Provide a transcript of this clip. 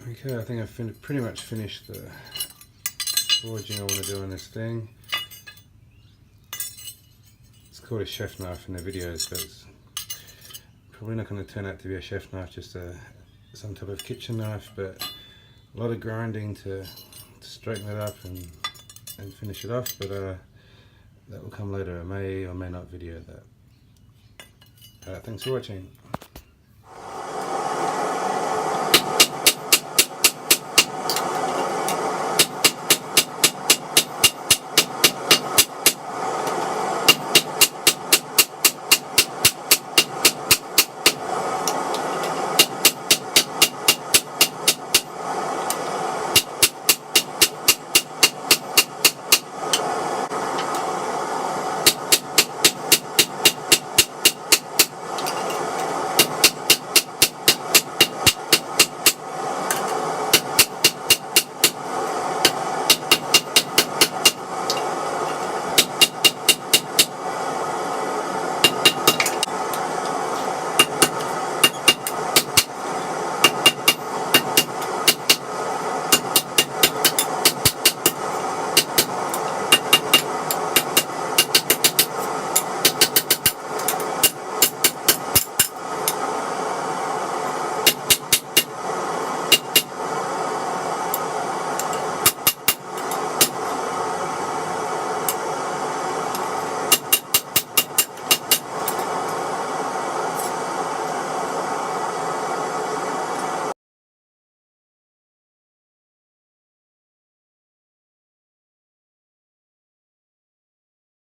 Okay, I think I've pretty much finished the forging I want to do on this thing. It's called a chef knife in the videos, but it's probably not going to turn out to be a chef knife, just some type of kitchen knife, but a lot of grinding to straighten it up and finish it off, but that will come later. I may or may not video that. Thanks for watching.